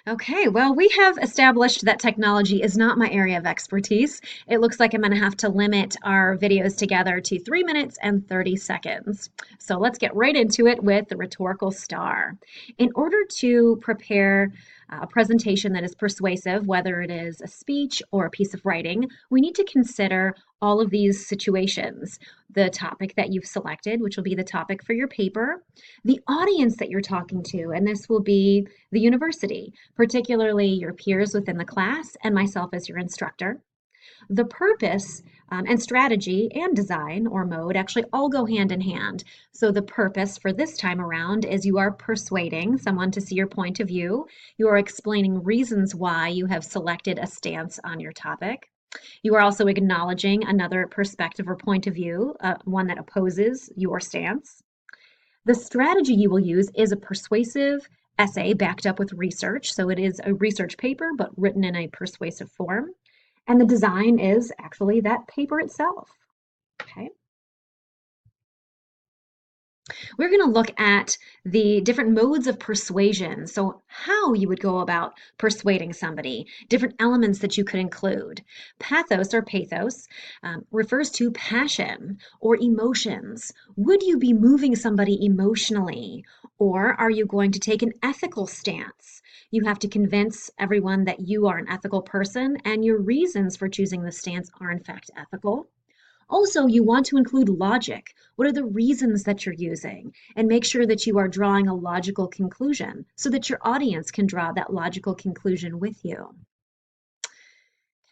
Okay, well, we have established that technology is not my area of expertise. It looks like I'm going to have to limit our videos together to 3 minutes and 30 seconds. So let's get right into it with the rhetorical star. In order to prepare a presentation that is persuasive, whether it is a speech or a piece of writing, we need to consider all of these situations. The topic that you've selected, which will be the topic for your paper, the audience that you're talking to, and this will be the university, particularly your peers within the class and myself as your instructor. The purpose and strategy and design or mode actually all go hand in hand. So, the purpose for this time around is you are persuading someone to see your point of view. You are explaining reasons why you have selected a stance on your topic. You are also acknowledging another perspective or point of view, one that opposes your stance. The strategy you will use is a persuasive essay backed up with research. So it is a research paper, but written in a persuasive form. And the design is actually that paper itself. Okay. We're going to look at the different modes of persuasion. So, how you would go about persuading somebody, different elements that you could include. Pathos or pathos refers to passion or emotions. Would you be moving somebody emotionally? Or are you going to take an ethical stance? You have to convince everyone that you are an ethical person and your reasons for choosing the stance are, in fact, ethical. Also, you want to include logic. What are the reasons that you're using? And make sure that you are drawing a logical conclusion so that your audience can draw that logical conclusion with you.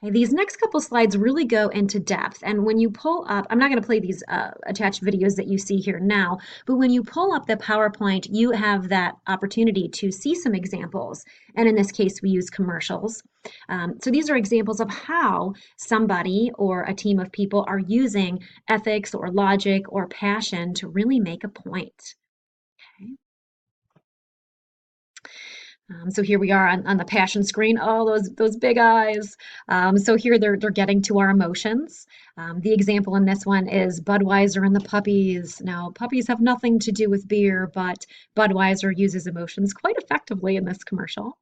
Okay, these next couple slides really go into depth. And when you pull up, I'm not going to play these attached videos that you see here now, but when you pull up the PowerPoint, you have that opportunity to see some examples. And in this case, we use commercials. So these are examples of how somebody or a team of people are using ethics or logic or passion to really make a point. Okay. So here we are on the passion screen. Oh, those big eyes. So here they're getting to our emotions. The example in this one is Budweiser and the puppies. Now, puppies have nothing to do with beer, but Budweiser uses emotions quite effectively in this commercial.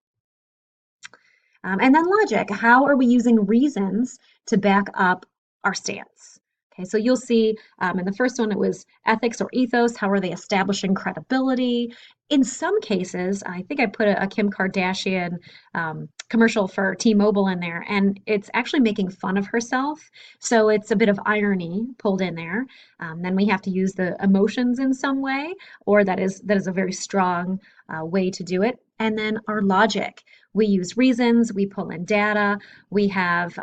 And then logic. How are we using reasons to back up our stance? Okay, so you'll see in the first one it was ethics or ethos. How are they establishing credibility? In some cases, I think I put a Kim Kardashian commercial for T-Mobile in there, and it's actually making fun of herself. So it's a bit of irony pulled in there. Then we have to use the emotions in some way, or that is a very strong way to do it. And then our logic. We use reasons, we pull in data, we have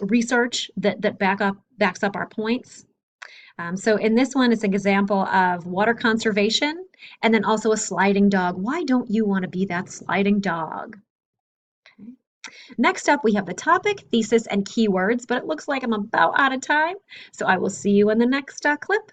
research that backs up our points. So in this one, it's an example of water conservation and then also a sliding dog. Why don't you want to be that sliding dog? Okay. Next up, we have the topic, thesis, and keywords, but it looks like I'm about out of time. So I will see you in the next clip.